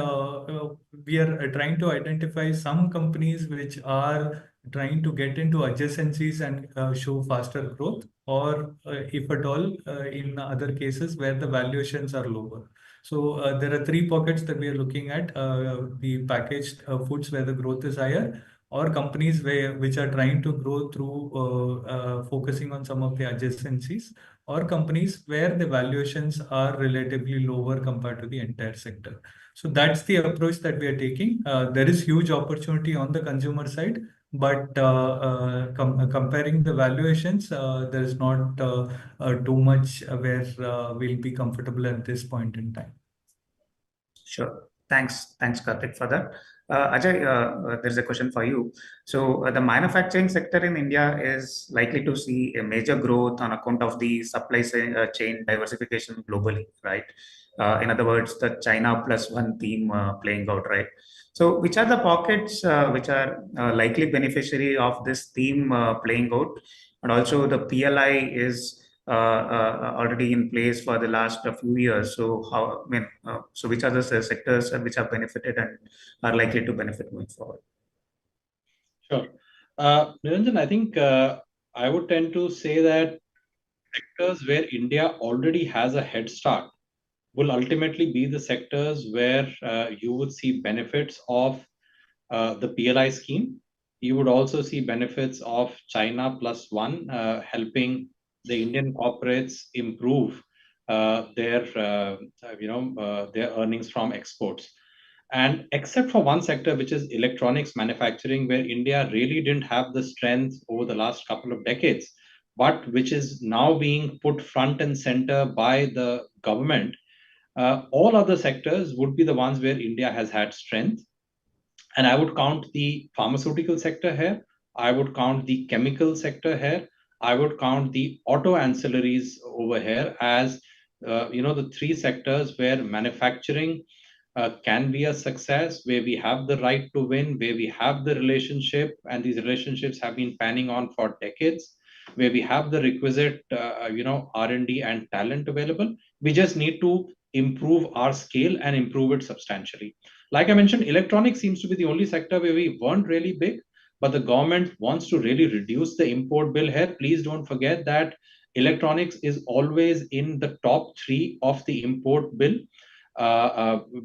we are trying to identify some companies which are trying to get into adjacencies and show faster growth, or if at all, in other cases where the valuations are lower. So there are three pockets that we are looking at: the packaged foods where the growth is higher, or companies which are trying to grow through focusing on some of the adjacencies, or companies where the valuations are relatively lower compared to the entire sector. So that's the approach that we are taking. There is huge opportunity on the consumer side, but comparing the valuations, there is not too much where we'll be comfortable at this point in time. Sure. Thanks, Karthik, for that. Ajay, there's a question for you. So, the manufacturing sector in India is likely to see a major growth on account of the supply chain diversification globally, right? In other words, the China plus one theme playing out, right? So, which are the pockets which are likely beneficiary of this theme playing out? And also, the PLI is already in place for the last few years. So how, I mean, so which are the sectors which have benefited and are likely to benefit going forward? Sure. Niranjan, I think I would tend to say that sectors where India already has a head start will ultimately be the sectors where you would see benefits of the PLI scheme. You would also see benefits of China plus one helping the Indian corporates improve their earnings from exports. And except for one sector, which is electronics manufacturing, where India really didn't have the strength over the last couple of decades, but which is now being put front and center by the government, all other sectors would be the ones where India has had strength. And I would count the pharmaceutical sector here. I would count the chemical sector here. I would count the auto ancillaries over here as the three sectors where manufacturing can be a success, where we have the right to win, where we have the relationship, and these relationships have been panning on for decades, where we have the requisite R&D and talent available. We just need to improve our scale and improve it substantially. Like I mentioned, electronics seems to be the only sector where we weren't really big, but the government wants to really reduce the import bill here. Please don't forget that electronics is always in the top 3 of the import bill,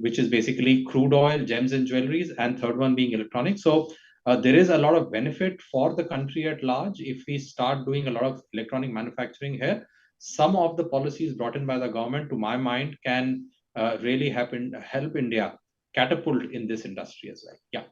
which is basically crude oil, gems and jewelries, and third one being electronics. So there is a lot of benefit for the country at large if we start doing a lot of electronic manufacturing here. Some of the policies brought in by the government, to my mind, can really help India catapult in this industry as well. Yeah.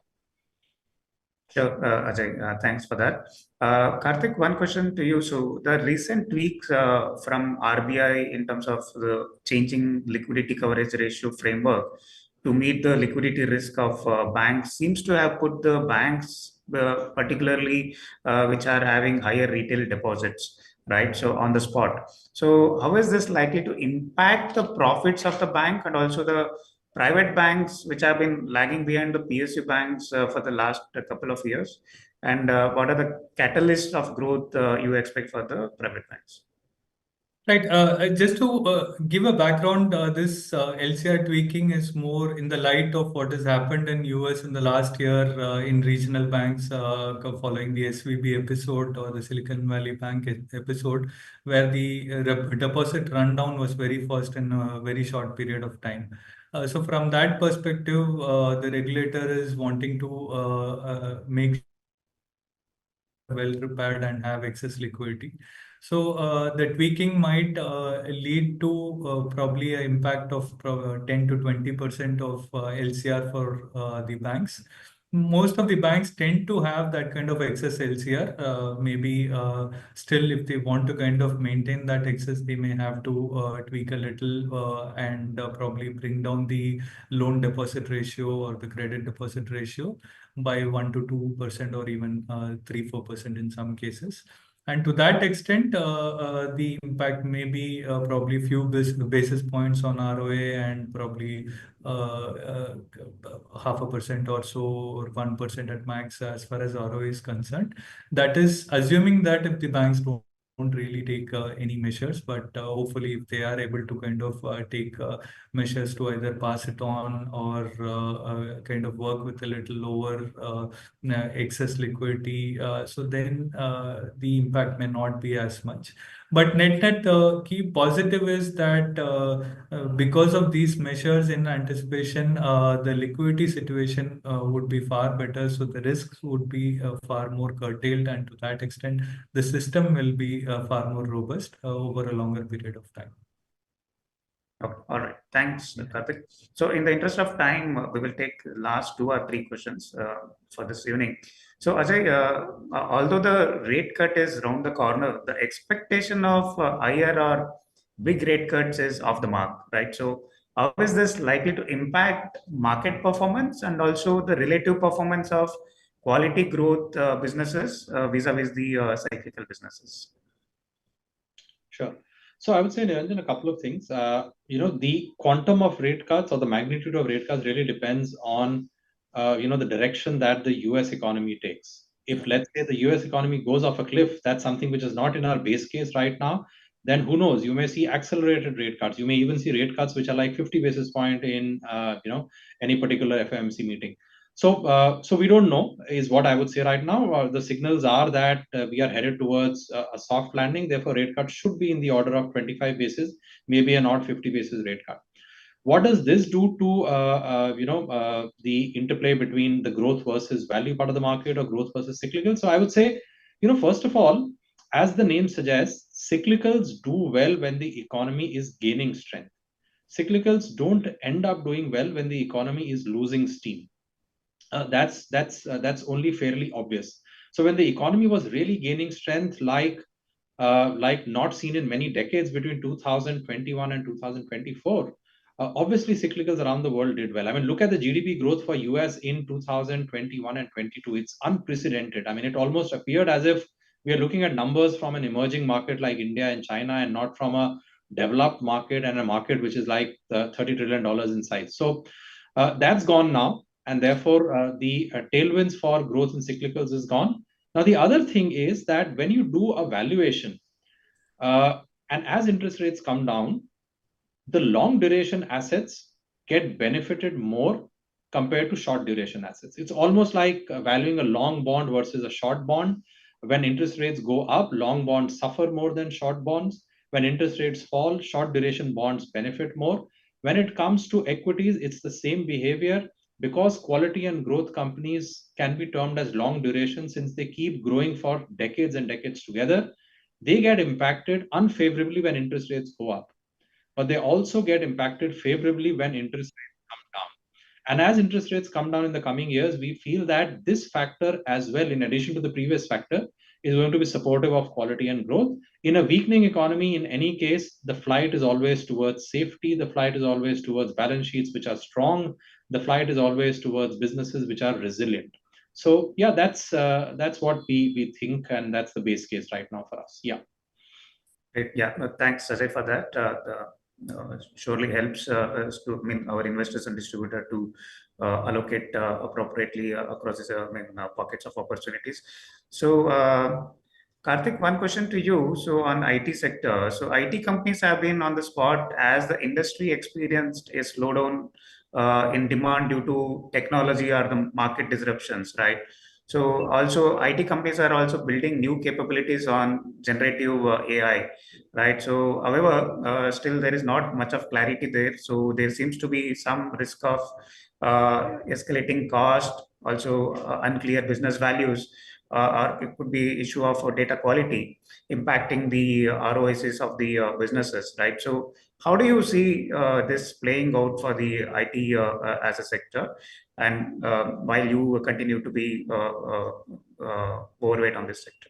Sure, Ajay, thanks for that. Karthik, one question to you. So the recent tweaks from RBI in terms of the changing liquidity coverage ratio framework to meet the liquidity risk of banks seems to have put the banks, particularly which are having higher retail deposits, right? So on the spot. So how is this likely to impact the profits of the bank and also the private banks, which have been lagging behind the PSU banks for the last couple of years? And what are the catalysts of growth you expect for the private banks? Right. Just to give a background, this LCR tweaking is more in the light of what has happened in US in the last year in regional banks following the SVB episode or the Silicon Valley Bank episode, where the deposit rundown was very fast in a very short period of time. So from that perspective, the regulator is wanting to make well prepared and have excess liquidity. So the tweaking might lead to probably an impact of 10 to 20% of LCR for the banks. Most of the banks tend to have that kind of excess LCR. Maybe still, if they want to kind of maintain that excess, they may have to tweak a little and probably bring down the loan deposit ratio or the credit deposit ratio by 1 to 2% or even 3-4% in some cases. And to that extent, the impact may be probably few basis points on ROA and probably 0.5% or so, or 1% at max as far as ROA is concerned. That is assuming that if the banks don't really take any measures, but hopefully if they are able to kind of take measures to either pass it on or kind of work with a little lower excess liquidity, so then the impact may not be as much. But net key positive is that because of these measures in anticipation, the liquidity situation would be far better. So the risks would be far more curtailed, and to that extent, the system will be far more robust over a longer period of time. Okay. All right. Thanks, Karthik. So in the interest of time, we will take last 2 or 3 questions for this evening. So Ajay, although the rate cut is round the corner, the expectation of higher or big rate cuts is off the mark, right? So how is this likely to impact market performance and also the relative performance of quality growth businesses vis-a-vis the cyclical businesses? Sure. So I would say, Niranjan, a couple of things. The quantum of rate cuts or the magnitude of rate cuts really depends on, the direction that the US economy takes. If, let's say, the US economy goes off a cliff, that's something which is not in our base case right now, then who knows? You may see accelerated rate cuts. You may even see rate cuts which are like 50 basis point in, any particular FOMC meeting. So we don't know, is what I would say right now. The signals are that we are headed towards a soft landing. Therefore, rate cut should be in the order of 25 basis, maybe a not 50 basis rate cut. What does this do to the interplay between the growth versus value part of the market or growth versus cyclical? So I would say, first of all, as the name suggests, cyclicals do well when the economy is gaining strength. Cyclicals don't end up doing well when the economy is losing steam. That's only fairly obvious. So when the economy was really gaining strength, like not seen in many decades between 2021 and 2024, obviously cyclicals around the world did well. I mean, look at the GDP growth for US in 2021 and 22. It's unprecedented. I mean, it almost appeared as if we are looking at numbers from an emerging market like India and China and not from a developed market and a market which is like $30 trillion in size. So that's gone now. And therefore, the tailwinds for growth in cyclicals is gone. Now, the other thing is that when you do a valuation, and as interest rates come down, the long duration assets get benefited more compared to short duration assets. It's almost like valuing a long bond versus a short bond. When interest rates go up, long bonds suffer more than short bonds. When interest rates fall, short duration bonds benefit more. When it comes to equities, it's the same behavior, because quality and growth companies can be termed as long duration since they keep growing for decades and decades together. They get impacted unfavorably when interest rates go up, but they also get impacted favorably when interest rates come down. And as interest rates come down in the coming years, we feel that this factor as well, in addition to the previous factor, is going to be supportive of quality and growth. In a weakening economy, in any case, the flight is always towards safety. The flight is always towards balance sheets which are strong. The flight is always towards businesses which are resilient. So yeah, that's what we think, and that's the base case right now for us. Yeah. Great. Yeah, thanks, Ajay, for that. Surely helps us to, our investors and distributor to allocate appropriately across these pockets of opportunities. So, Karthik, one question to you. So, on IT sector, so IT companies have been on the spot as the industry experienced a slowdown in demand due to technology or the market disruptions, right? So also IT companies are also building new capabilities on generative AI, right? So however, still there is not much of clarity there. So there seems to be some risk of escalating cost, also unclear business values, or it could be issue of data quality impacting the ROICs of the businesses, right? So how do you see this playing out for the IT as a sector? And while you continue to be overweight on this sector.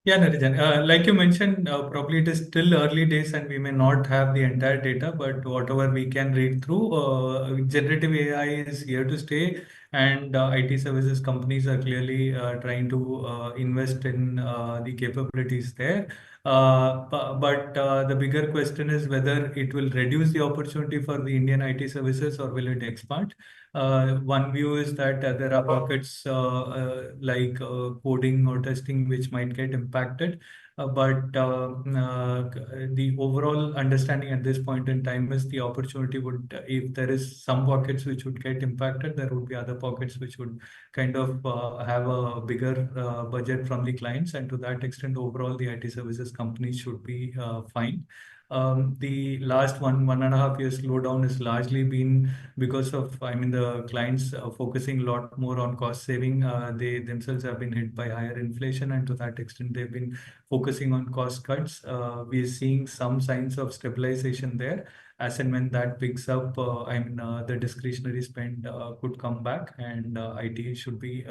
Yeah, Narijan. Like you mentioned, probably it is still early days and we may not have the entire data, but whatever we can read through, generative AI is here to stay, and IT services companies are clearly trying to invest in the capabilities there. But the bigger question is whether it will reduce the opportunity for the Indian IT services or will it expand? One view is that there are pockets like coding or testing which might get impacted, but the overall understanding at this point in time is the opportunity would, if there is some pockets which would get impacted, there would be other pockets which would kind of have a bigger budget from the clients, and to that extent, overall the IT services companies should be fine. The last 1.5 years slowdown has largely been because of, the clients focusing a lot more on cost saving. They themselves have been hit by higher inflation, and to that extent, they've been focusing on cost cuts. We are seeing some signs of stabilization there. As and when that picks up, the discretionary spend could come back, and IT should be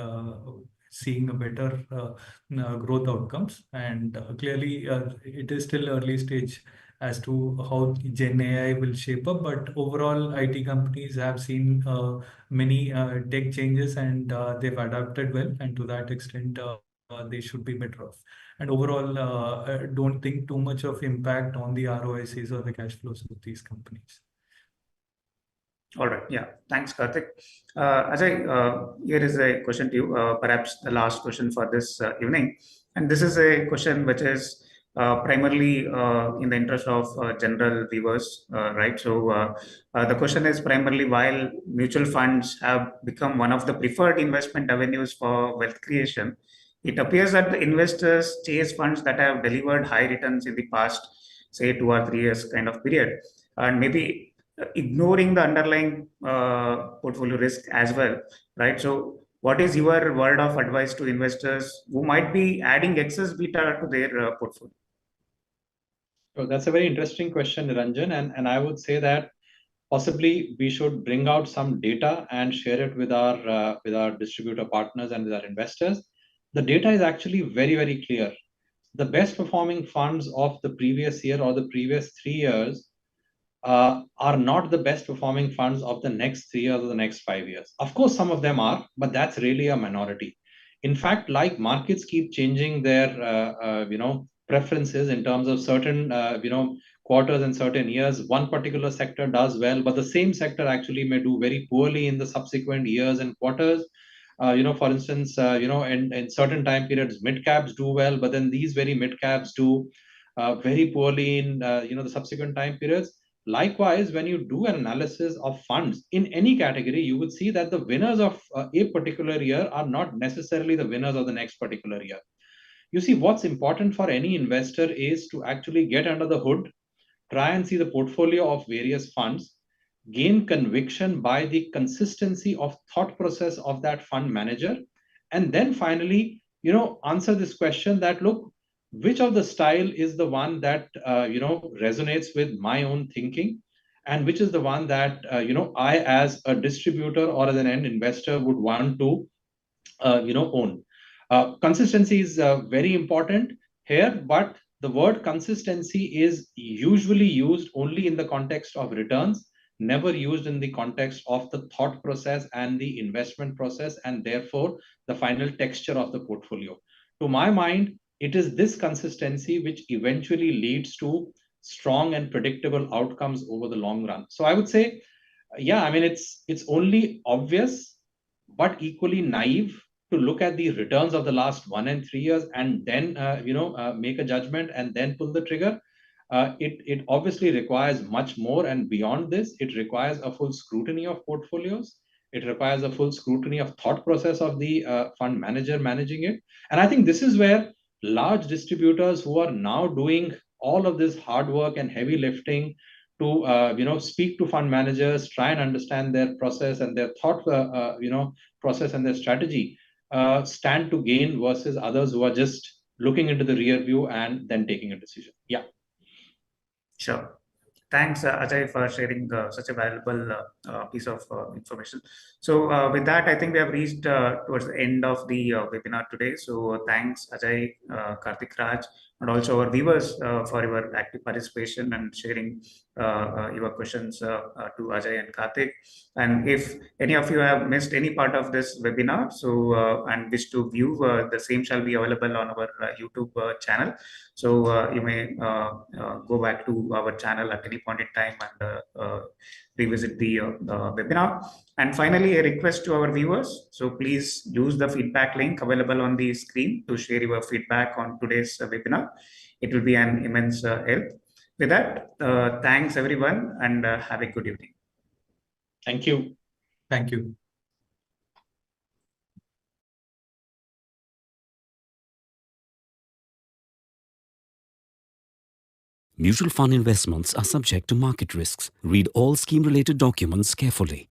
seeing a better growth outcomes. And clearly, it is still early stage as to how Gen AI will shape up. But overall, IT companies have seen many tech changes, and they've adapted well. And to that extent, they should be better off. And overall, don't think too much of impact on the ROICs or the cash flows of these companies. All right. Yeah. Thanks, Karthik. Ajay, here is a question to you, perhaps the last question for this evening. And this is a question which is primarily in the interest of general viewers, right? So the question is primarily, while mutual funds have become one of the preferred investment avenues for wealth creation, it appears that the investors chase funds that have delivered high returns in the past, say 2 or 3 years kind of period, and maybe ignoring the underlying portfolio risk as well, right? So what is your word of advice to investors who might be adding excess beta to their portfolio? So that's a very interesting question, Niranjan, and I would say that possibly we should bring out some data and share it with our distributor partners and with our investors. The data is actually very, very clear. The best performing funds of the previous year or the previous 3 years are not the best performing funds of the next 3 years or the next 5 years. Of course, some of them are, but that's really a minority. In fact, like markets keep changing their preferences in terms of certain quarters and certain years, one particular sector does well, but the same sector actually may do very poorly in the subsequent years and quarters. For instance, in certain time periods, mid caps do well, but then these very mid caps do very poorly in the subsequent time periods. Likewise, when you do an analysis of funds in any category, you would see that the winners of a particular year are not necessarily the winners of the next particular year. You see, what's important for any investor is to actually get under the hood, try and see the portfolio of various funds, gain conviction by the consistency of thought process of that fund manager, and then finally, answer this question that, look, which of the style is the one that resonates with my own thinking, and which is the one that I as a distributor or as an end investor would want to own. Consistency is very important here, but the word consistency is usually used only in the context of returns, never used in the context of the thought process and the investment process, and therefore the final texture of the portfolio. To my mind, it is this consistency which eventually leads to strong and predictable outcomes over the long run. So I would say, yeah, I mean, it's only obvious but equally naive to look at the returns of the last 1 and 3 years and then make a judgment and then pull the trigger. It obviously requires much more, and beyond this, it requires a full scrutiny of portfolios. It requires a full scrutiny of thought process of the fund manager managing it. And I think this is where large distributors who are now doing all of this hard work and heavy lifting to speak to fund managers, try and understand their process and their thought process and their strategy, stand to gain versus others who are just looking into the rear view and then taking a decision. Yeah. Sure. Thanks, Ajay, for sharing such a valuable piece of information. So with that, I think we have reached towards the end of the webinar today. So thanks, Ajay, Karthik Raj, and also our viewers for your active participation and sharing your questions to Ajay and Karthik. And if any of you have missed any part of this webinar, so and wish to view, the same shall be available on our YouTube channel. So you may go back to our channel at any point in time and revisit the webinar. And finally, a request to our viewers. So please use the feedback link available on the screen to share your feedback on today's webinar. It will be an immense help. With that, thanks everyone, and have a good evening. Thank you. Thank you. Mutual fund investments are subject to market risks. Read all scheme-related documents carefully.